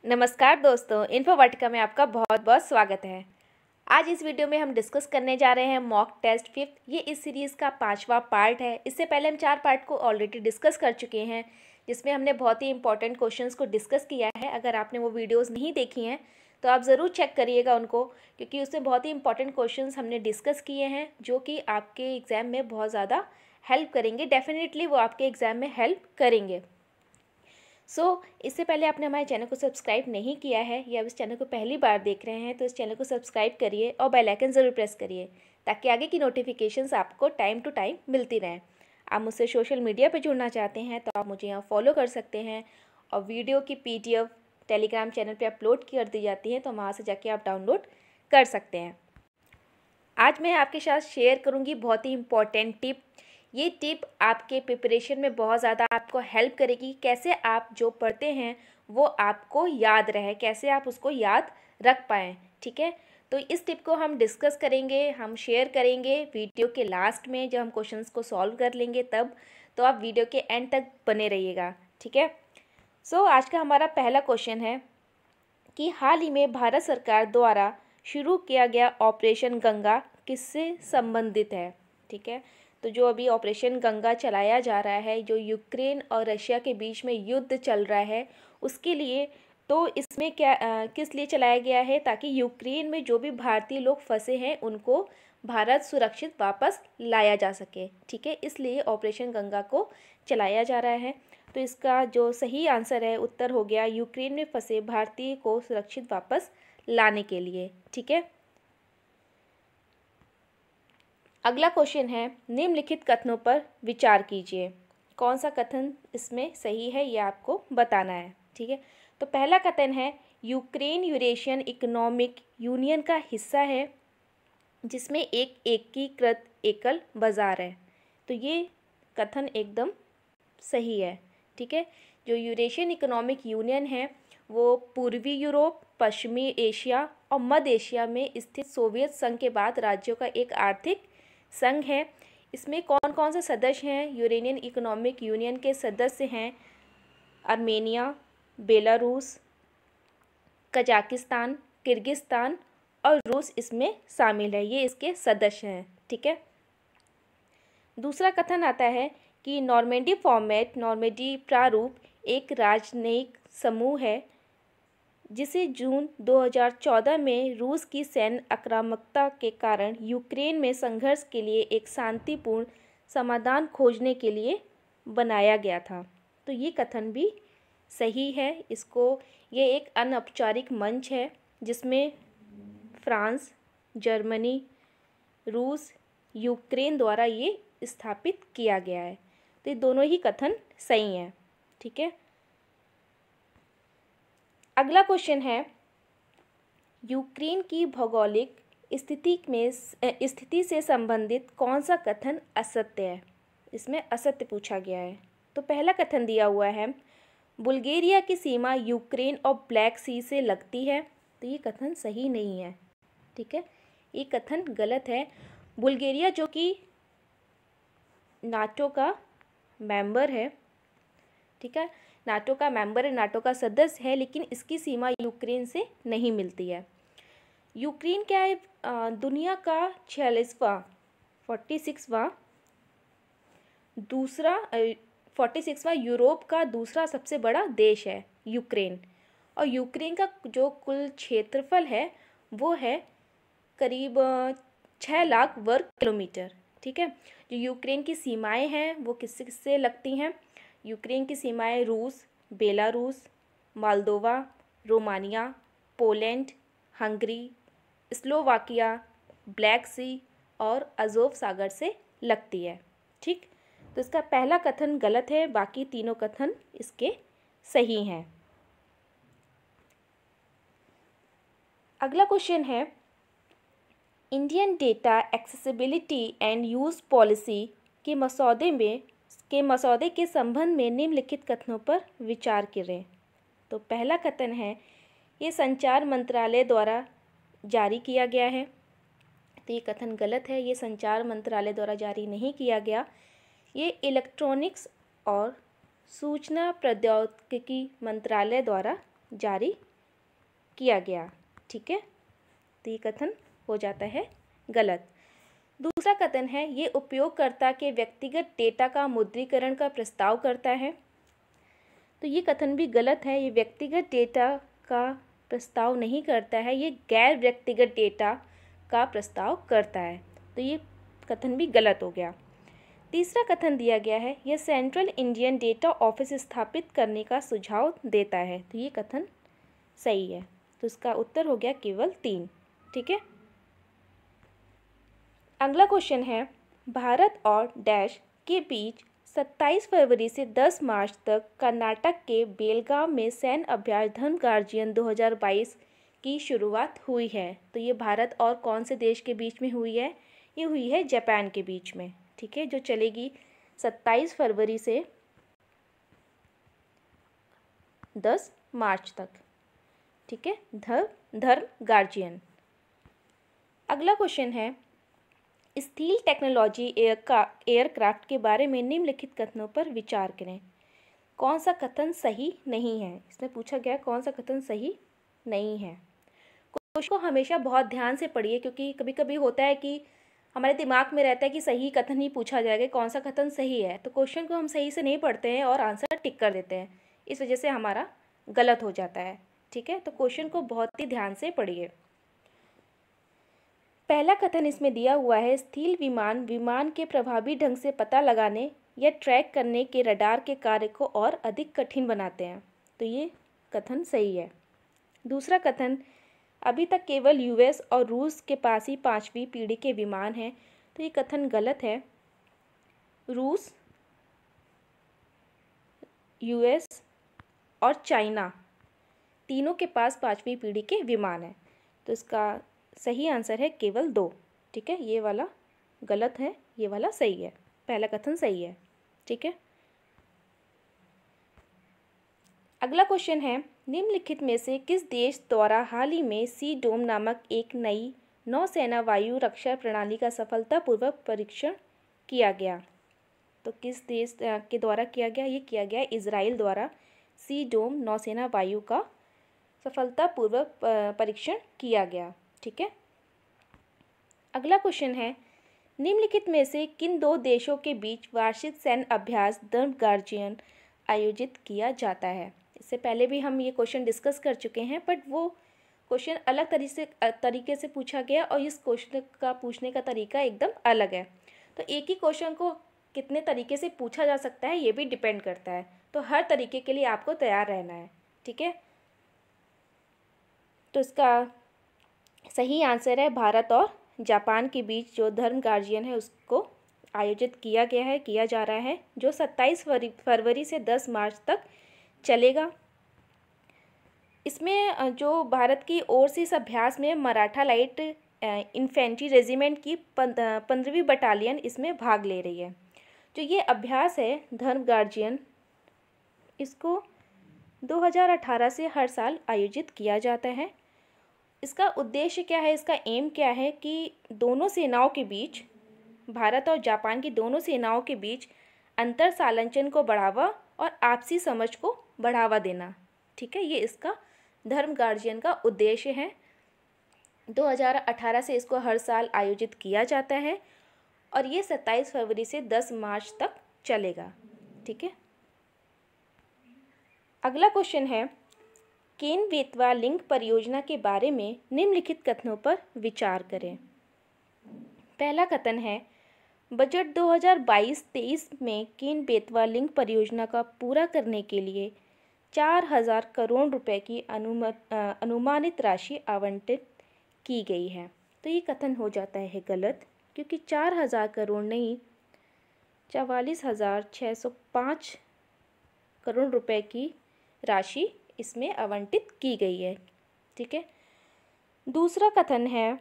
नमस्कार दोस्तों, इन्फोवाटिका में आपका बहुत बहुत स्वागत है। आज इस वीडियो में हम डिस्कस करने जा रहे हैं मॉक टेस्ट फिफ्थ। ये इस सीरीज़ का 5वां पार्ट है। इससे पहले हम 4 पार्ट को ऑलरेडी डिस्कस कर चुके हैं, जिसमें हमने बहुत ही इंपॉर्टेंट क्वेश्चंस को डिस्कस किया है। अगर आपने वो वीडियोज़ नहीं देखी हैं तो आप ज़रूर चेक करिएगा उनको, क्योंकि उसमें बहुत ही इंपॉर्टेंट क्वेश्चंस हमने डिस्कस किए हैं जो कि आपके एग्ज़ाम में बहुत ज़्यादा हेल्प करेंगे। डेफिनेटली वो आपके एग्ज़ाम में हेल्प करेंगे। इससे पहले आपने हमारे चैनल को सब्सक्राइब नहीं किया है या इस चैनल को पहली बार देख रहे हैं तो इस चैनल को सब्सक्राइब करिए और बेल आइकन ज़रूर प्रेस करिए, ताकि आगे की नोटिफिकेशंस आपको टाइम टू टाइम मिलती रहें। आप मुझसे सोशल मीडिया पर जुड़ना चाहते हैं तो आप मुझे यहाँ फॉलो कर सकते हैं, और वीडियो की PDF टेलीग्राम चैनल पर अपलोड कर दी जाती है, तो वहाँ से जाके आप डाउनलोड कर सकते हैं। आज मैं आपके साथ शेयर करूँगी बहुत ही इंपॉर्टेंट टिप। ये टिप आपके प्रिपरेशन में बहुत ज़्यादा आपको हेल्प करेगी। कैसे आप जो पढ़ते हैं वो आपको याद रहे, कैसे आप उसको याद रख पाएँ। ठीक है, तो इस टिप को हम डिस्कस करेंगे, हम शेयर करेंगे वीडियो के लास्ट में जब हम क्वेश्चंस को सॉल्व कर लेंगे तब। तो आप वीडियो के एंड तक बने रहिएगा। ठीक है, आज का हमारा पहला क्वेश्चन है कि हाल ही में भारत सरकार द्वारा शुरू किया गया ऑपरेशन गंगा किससे संबंधित है। ठीक है, तो जो अभी ऑपरेशन गंगा चलाया जा रहा है, जो यूक्रेन और रशिया के बीच में युद्ध चल रहा है उसके लिए, तो इसमें किस लिए चलाया गया है, ताकि यूक्रेन में जो भी भारतीय लोग फंसे हैं उनको भारत सुरक्षित वापस लाया जा सके। ठीक है, इसलिए ऑपरेशन गंगा को चलाया जा रहा है। तो इसका जो सही आंसर है, उत्तर हो गया यूक्रेन में फंसे भारतीय को सुरक्षित वापस लाने के लिए। ठीक है, अगला क्वेश्चन है निम्नलिखित कथनों पर विचार कीजिए। कौन सा कथन इसमें सही है ये आपको बताना है। ठीक है, तो पहला कथन है यूक्रेन यूरेशियन इकोनॉमिक यूनियन का हिस्सा है जिसमें एक एकीकृत एकल बाजार है। तो ये कथन एकदम सही है। ठीक है, जो यूरेशियन इकोनॉमिक यूनियन है वो पूर्वी यूरोप, पश्चिमी एशिया और मध्य एशिया में स्थित सोवियत संघ के बाद राज्यों का एक आर्थिक संघ है। इसमें कौन कौन से सदस्य हैं? यूरेशियन इकोनॉमिक यूनियन के सदस्य हैं आर्मेनिया, बेलारूस, कजाकिस्तान, किर्गिस्तान और रूस इसमें शामिल है। ये इसके सदस्य हैं। ठीक है, दूसरा कथन आता है कि नॉर्मेंडी फॉर्मेट, नॉर्मेंडी प्रारूप एक राजनयिक समूह है जिसे जून 2014 में रूस की सैन्य आक्रामकता के कारण यूक्रेन में संघर्ष के लिए एक शांतिपूर्ण समाधान खोजने के लिए बनाया गया था। तो ये कथन भी सही है। ये एक अनौपचारिक मंच है जिसमें फ्रांस, जर्मनी, रूस, यूक्रेन द्वारा ये स्थापित किया गया है। तो ये दोनों ही कथन सही हैं। ठीक है, अगला क्वेश्चन है यूक्रेन की भौगोलिक स्थिति से संबंधित कौन सा कथन असत्य है। इसमें असत्य पूछा गया है। तो पहला कथन दिया हुआ है बुल्गारिया की सीमा यूक्रेन और ब्लैक सी से लगती है। तो ये कथन सही नहीं है। ठीक है, ये कथन गलत है। बुल्गारिया जो कि नाटो का मेंबर है, ठीक है, नाटो का मेंबर है, नाटो का सदस्य है, लेकिन इसकी सीमा यूक्रेन से नहीं मिलती है। यूक्रेन क्या है? दुनिया का 46वां यूरोप का दूसरा सबसे बड़ा देश है यूक्रेन। और यूक्रेन का जो कुल क्षेत्रफल है वो है करीब 6 लाख वर्ग किलोमीटर। ठीक है, जो यूक्रेन की सीमाएं हैं वो किससे किससे लगती हैं? यूक्रेन की सीमाएं रूस, Belarus, Moldova, Romania, Poland, Hungary, Slovakia, Black Sea और अज़ोव सागर से लगती है। ठीक, तो इसका पहला कथन गलत है, बाकी तीनों कथन इसके सही हैं। अगला क्वेश्चन है Indian data accessibility and use policy के मसौदे के संबंध में निम्नलिखित कथनों पर विचार करें। तो पहला कथन है ये संचार मंत्रालय द्वारा जारी किया गया है। तो ये कथन गलत है। ये संचार मंत्रालय द्वारा जारी नहीं किया गया। ये इलेक्ट्रॉनिक्स और सूचना प्रौद्योगिकी मंत्रालय द्वारा जारी किया गया। ठीक है, तो ये कथन हो जाता है गलत। दूसरा कथन है ये उपयोगकर्ता के व्यक्तिगत डेटा का मुद्रीकरण का प्रस्ताव करता है। तो ये कथन भी गलत है, ये व्यक्तिगत डेटा का प्रस्ताव नहीं करता है, ये गैर व्यक्तिगत डेटा का प्रस्ताव करता है। तो ये कथन भी गलत हो गया। तीसरा कथन दिया गया है यह सेंट्रल इंडियन डेटा ऑफिस स्थापित करने का सुझाव देता है। तो ये कथन सही है, तो इसका उत्तर हो गया केवल 3। ठीक है, अगला क्वेश्चन है भारत और डैश के बीच 27 फरवरी से 10 मार्च तक कर्नाटक के बेलगांव में सैन्य अभ्यास धर्म गार्जियन 2022 की शुरुआत हुई है। तो ये भारत और कौन से देश के बीच में हुई है? ये हुई है जापान के बीच में। ठीक है, जो चलेगी 27 फरवरी से 10 मार्च तक। ठीक है, धर्म गार्जियन। अगला क्वेश्चन है स्टील टेक्नोलॉजी एयरक्राफ्ट के बारे में निम्नलिखित कथनों पर विचार करें। कौन सा कथन सही नहीं है? इसमें पूछा गया कौन सा कथन सही नहीं है। क्वेश्चन को हमेशा बहुत ध्यान से पढ़िए, क्योंकि कभी कभी होता है कि हमारे दिमाग में रहता है कि सही कथन ही पूछा जाएगा, कौन सा कथन सही है, तो क्वेश्चन को हम सही से नहीं पढ़ते हैं और आंसर टिक कर देते हैं, इस वजह से हमारा गलत हो जाता है। ठीक है, तो क्वेश्चन को बहुत ही ध्यान से पढ़िए। पहला कथन इसमें दिया हुआ है स्टील विमान के प्रभावी ढंग से पता लगाने या ट्रैक करने के रडार के कार्य को और अधिक कठिन बनाते हैं। तो ये कथन सही है। दूसरा कथन अभी तक केवल यूएस और रूस के पास ही 5वीं पीढ़ी के विमान हैं। तो ये कथन गलत है। रूस, यूएस और चाइना तीनों के पास 5वीं पीढ़ी के विमान हैं। तो इसका सही आंसर है केवल 2। ठीक है, ये वाला गलत है, ये वाला सही है, पहला कथन सही है। ठीक है, अगला क्वेश्चन है निम्नलिखित में से किस देश द्वारा हाल ही में सी डोम नामक एक नई नौसेना वायु रक्षा प्रणाली का सफलतापूर्वक परीक्षण किया गया? तो किस देश के द्वारा किया गया? ये किया गया इजराइल द्वारा सी डोम नौसेना वायु का सफलतापूर्वक परीक्षण किया गया। ठीक है, अगला क्वेश्चन है निम्नलिखित में से किन 2 देशों के बीच वार्षिक सैन्य अभ्यास धर्म गार्जियन आयोजित किया जाता है? इससे पहले भी हम ये क्वेश्चन डिस्कस कर चुके हैं, बट वो क्वेश्चन अलग तरीके से पूछा गया और इस क्वेश्चन का पूछने का तरीका एकदम अलग है। तो एक ही क्वेश्चन को कितने तरीके से पूछा जा सकता है ये भी डिपेंड करता है, तो हर तरीके के लिए आपको तैयार रहना है। ठीक है, तो इसका सही आंसर है भारत और जापान के बीच जो धर्म गार्जियन है उसको आयोजित किया जा रहा है, जो 27 फरवरी से 10 मार्च तक चलेगा। इसमें जो भारत की ओर से इस अभ्यास में मराठा लाइट इन्फेंट्री रेजिमेंट की 15वीं बटालियन इसमें भाग ले रही है। जो ये अभ्यास है धर्म गार्जियन, इसको 2018 से हर साल आयोजित किया जाता है। इसका उद्देश्य क्या है, इसका एम क्या है कि दोनों सेनाओं के बीच, भारत और जापान की दोनों सेनाओं के बीच अंतर सालंचन को बढ़ावा और आपसी समझ को बढ़ावा देना। ठीक है, ये इसका धर्म गार्जियन का उद्देश्य है। 2018 से इसको हर साल आयोजित किया जाता है और ये 27 फरवरी से 10 मार्च तक चलेगा। ठीक है, अगला क्वेश्चन है केन बेतवा लिंक परियोजना के बारे में निम्नलिखित कथनों पर विचार करें। पहला कथन है बजट 2022-23 में केन बेतवा लिंक परियोजना का पूरा करने के लिए 4000 करोड़ रुपए की अनुमानित राशि आवंटित की गई है। तो ये कथन हो जाता है गलत, क्योंकि 4000 करोड़ नहीं 44,605 करोड़ रुपए की राशि इसमें आवंटित की गई है। ठीक है, दूसरा कथन है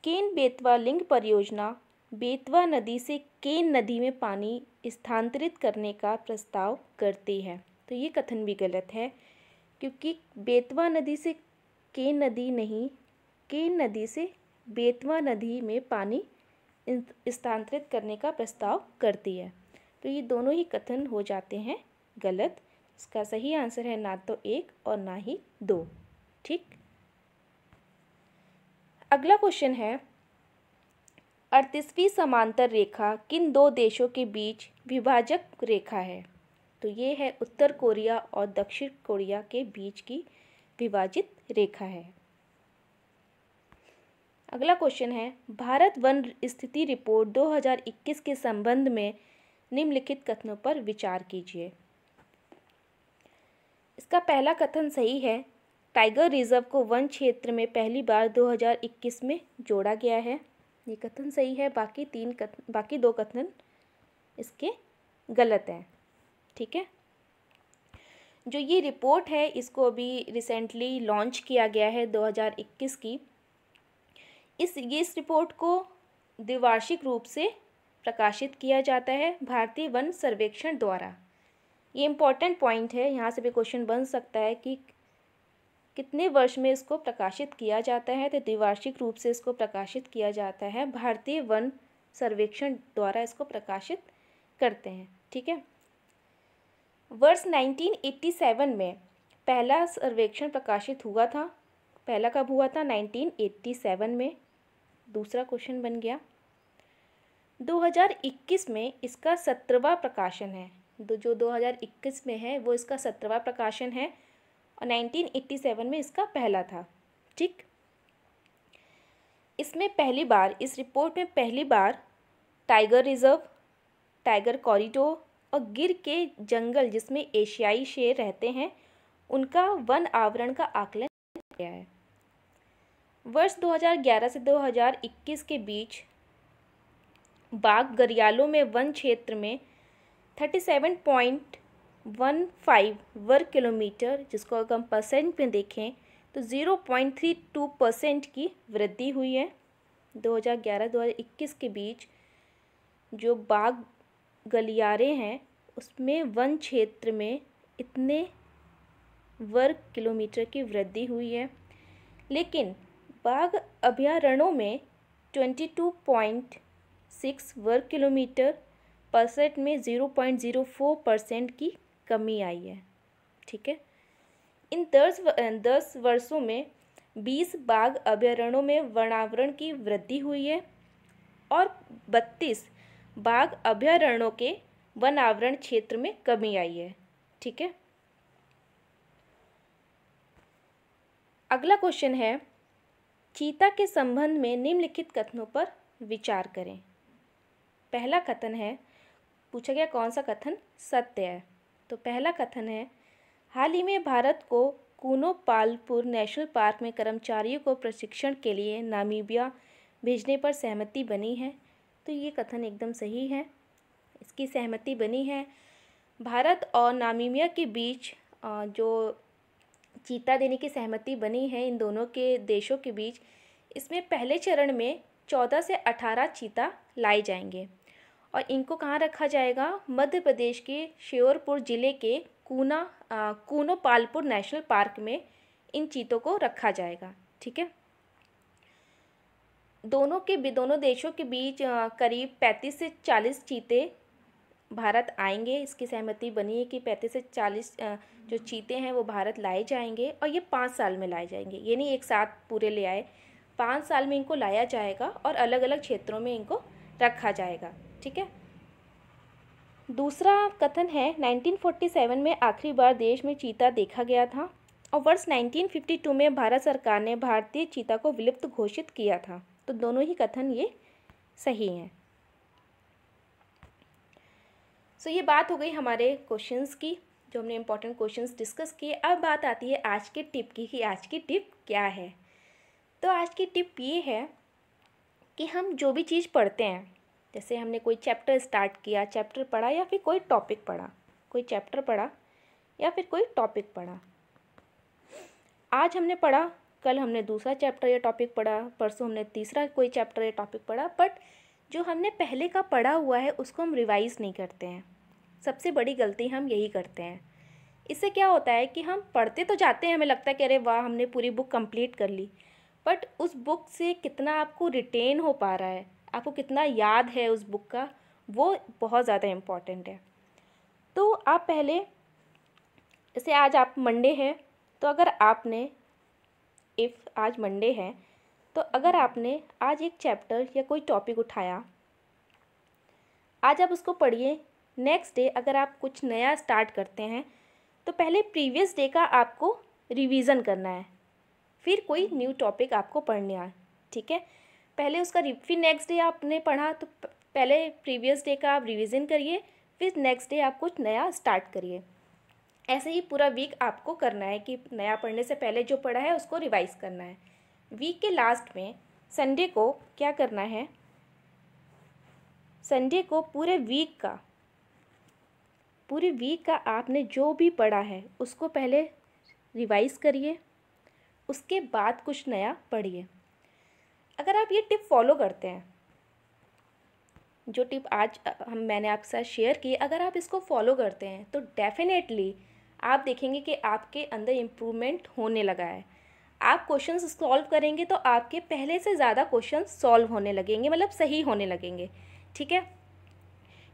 केन बेतवा लिंक परियोजना बेतवा नदी से केन नदी में पानी स्थानांतरित करने का प्रस्ताव करती है। तो ये कथन भी गलत है, क्योंकि बेतवा नदी से केन नदी नहीं, केन नदी से बेतवा नदी में पानी स्थानांतरित करने का प्रस्ताव करती है। तो ये दोनों ही कथन हो जाते हैं गलत। इसका सही आंसर है ना तो 1 और ना ही 2। ठीक, अगला क्वेश्चन है, 38वीं समांतर रेखा किन दो देशों के बीच विभाजक रेखा है? तो ये है उत्तर कोरिया और दक्षिण कोरिया के बीच की विभाजित रेखा है। अगला क्वेश्चन है, भारत वन स्थिति रिपोर्ट 2021 के संबंध में निम्नलिखित कथनों पर विचार कीजिए। इसका पहला कथन सही है, टाइगर रिजर्व को वन क्षेत्र में पहली बार 2021 में जोड़ा गया है। ये कथन सही है, बाकी दो कथन इसके गलत हैं। ठीक है, जो ये रिपोर्ट है इसको अभी रिसेंटली लॉन्च किया गया है 2021 की। इस रिपोर्ट को द्विवार्षिक रूप से प्रकाशित किया जाता है भारतीय वन सर्वेक्षण द्वारा। ये इम्पोर्टेंट पॉइंट है, यहाँ से भी क्वेश्चन बन सकता है कि कितने वर्ष में इसको प्रकाशित किया जाता है। तो द्विवार्षिक रूप से इसको प्रकाशित किया जाता है, भारतीय वन सर्वेक्षण द्वारा इसको प्रकाशित करते हैं। ठीक है, वर्ष 1987 में पहला सर्वेक्षण प्रकाशित हुआ था। पहला कब हुआ था? 1987 में। दूसरा क्वेश्चन बन गया, 2021 में इसका 17वां प्रकाशन है। जो 2021 में है वो इसका 17वां प्रकाशन है और 1987 में इसका पहला था। ठीक, इसमें पहली बार, इस रिपोर्ट में पहली बार टाइगर रिजर्व, टाइगर कॉरिडोर और गिर के जंगल जिसमें एशियाई शेर रहते हैं उनका वन आवरण का आकलन किया गया है। वर्ष 2011 से 2021 के बीच बाघ घरियालों में वन क्षेत्र में 37.15 वर्ग किलोमीटर, जिसको अगर हम परसेंट में देखें तो 0.32% की वृद्धि हुई है। 2011-2021 के बीच जो बाघ गलियारे हैं उसमें वन क्षेत्र में इतने वर्ग किलोमीटर की वृद्धि हुई है। लेकिन बाघ अभयारण्यों में 22.6 वर्ग किलोमीटर, परसेंट में 0.04% की कमी आई है। ठीक है, इन 10 वर्षों में 20 बाघ अभयारण्यों में वनावरण की वृद्धि हुई है और 32 बाघ अभयारण्यों के वन आवरण क्षेत्र में कमी आई है। ठीक है, अगला क्वेश्चन है, चीता के संबंध में निम्नलिखित कथनों पर विचार करें। पहला कथन है, पूछा गया कौन सा कथन सत्य है। तो पहला कथन है, हाल ही में भारत को कूनो पालपुर नेशनल पार्क में कर्मचारियों को प्रशिक्षण के लिए नामीबिया भेजने पर सहमति बनी है। तो ये कथन एकदम सही है, इसकी सहमति बनी है। भारत और नामीबिया के बीच जो चीता देने की सहमति बनी है इन दोनों के देशों के बीच, इसमें पहले चरण में 14 से 18 चीता लाए जाएंगे और इनको कहाँ रखा जाएगा? मध्य प्रदेश के श्योपुर जिले के कूनो पालपुर नेशनल पार्क में इन चीतों को रखा जाएगा। ठीक है, दोनों देशों के बीच करीब 35 से 40 चीते भारत आएंगे। इसकी सहमति बनी है कि 35 से 40 जो चीते हैं वो भारत लाए जाएंगे और ये 5 साल में लाए जाएंगे। ये नहीं एक साथ पूरे ले आए, 5 साल में इनको लाया जाएगा और अलग अलग क्षेत्रों में इनको रखा जाएगा। ठीक है, दूसरा कथन है, 1947 में आखिरी बार देश में चीता देखा गया था और वर्ष 1952 में भारत सरकार ने भारतीय चीता को विलुप्त घोषित किया था। तो दोनों ही कथन ये सही हैं। सो ये बात हो गई हमारे क्वेश्चंस की, जो हमने इंपॉर्टेंट क्वेश्चंस डिस्कस किए। अब बात आती है आज के टिप की कि आज की टिप क्या है। तो आज की टिप ये है कि हम जो भी चीज़ पढ़ते हैं, जैसे हमने कोई चैप्टर स्टार्ट किया, चैप्टर पढ़ा या फिर कोई टॉपिक पढ़ा, कोई चैप्टर पढ़ा या फिर कोई टॉपिक पढ़ा, आज हमने पढ़ा, कल हमने दूसरा चैप्टर या टॉपिक पढ़ा, परसों हमने तीसरा कोई चैप्टर या टॉपिक पढ़ा, बट जो हमने पहले का पढ़ा हुआ है उसको हम रिवाइज़ नहीं करते हैं। सबसे बड़ी गलती हम यही करते हैं। इससे क्या होता है कि हम पढ़ते तो जाते हैं, हमें लगता है कि अरे वाह हमने पूरी बुक कंप्लीट कर ली, बट उस बुक से कितना आपको रिटेन हो पा रहा है, आपको कितना याद है उस बुक का, वो बहुत ज़्यादा इम्पॉर्टेंट है। तो आप पहले, जैसे आज आप मंडे है, तो अगर आपने आज मंडे है तो अगर आपने आज एक चैप्टर या कोई टॉपिक उठाया, आज आप उसको पढ़िए, नेक्स्ट डे अगर आप कुछ नया स्टार्ट करते हैं तो पहले प्रीवियस डे का आपको रिवीजन करना है, फिर कोई न्यू टॉपिक आपको पढ़ना है, ठीक है। पहले उसका फिर नेक्स्ट डे आपने पढ़ा तो पहले प्रीवियस डे का आप रिवीजन करिए, फिर नेक्स्ट डे आप कुछ नया स्टार्ट करिए। ऐसे ही पूरा वीक आपको करना है कि नया पढ़ने से पहले जो पढ़ा है उसको रिवाइज करना है। वीक के लास्ट में संडे को क्या करना है, संडे को पूरे वीक का आपने जो भी पढ़ा है उसको पहले रिवाइज करिए, उसके बाद कुछ नया पढ़िए। अगर आप ये टिप फॉलो करते हैं, जो टिप आज मैंने आपके साथ शेयर की, अगर आप इसको फॉलो करते हैं तो डेफिनेटली आप देखेंगे कि आपके अंदर इम्प्रूवमेंट होने लगा है। आप क्वेश्चंस सॉल्व करेंगे तो आपके पहले से ज़्यादा क्वेश्चंस सॉल्व होने लगेंगे, मतलब सही होने लगेंगे, ठीक है।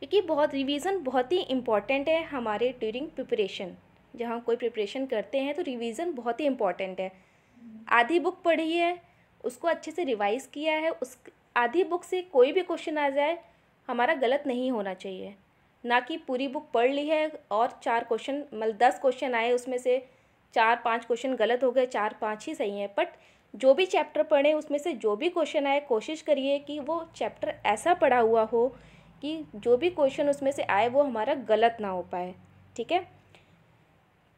क्योंकि रिवीजन बहुत ही इम्पॉर्टेंट है हमारे ड्यूरिंग प्रिपरेशन। जब हम कोई प्रिपरेशन करते हैं तो रिवीजन बहुत ही इम्पॉर्टेंट है। आधी बुक पढ़ी है, उसको अच्छे से रिवाइज़ किया है, उस आधी बुक से कोई भी क्वेश्चन आ जाए हमारा गलत नहीं होना चाहिए। ना कि पूरी बुक पढ़ ली है और 4 क्वेश्चन, मतलब 10 क्वेश्चन आए, उसमें से 4-5 क्वेश्चन गलत हो गए, 4-5 ही सही हैं। बट जो भी चैप्टर पढ़े उसमें से जो भी क्वेश्चन आए, कोशिश करिए कि वो चैप्टर ऐसा पढ़ा हुआ हो कि जो भी क्वेश्चन उसमें से आए वो हमारा गलत ना हो पाए, ठीक है।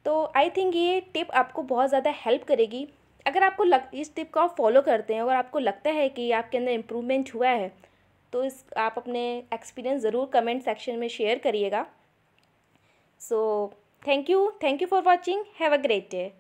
तो आई थिंक ये टिप आपको बहुत ज़्यादा हेल्प करेगी। अगर आपको इस टिप को आप फॉलो करते हैं और आपको लगता है कि आपके अंदर इम्प्रूवमेंट हुआ है तो आप अपने एक्सपीरियंस ज़रूर कमेंट सेक्शन में शेयर करिएगा। So thank you for watching, have a great day.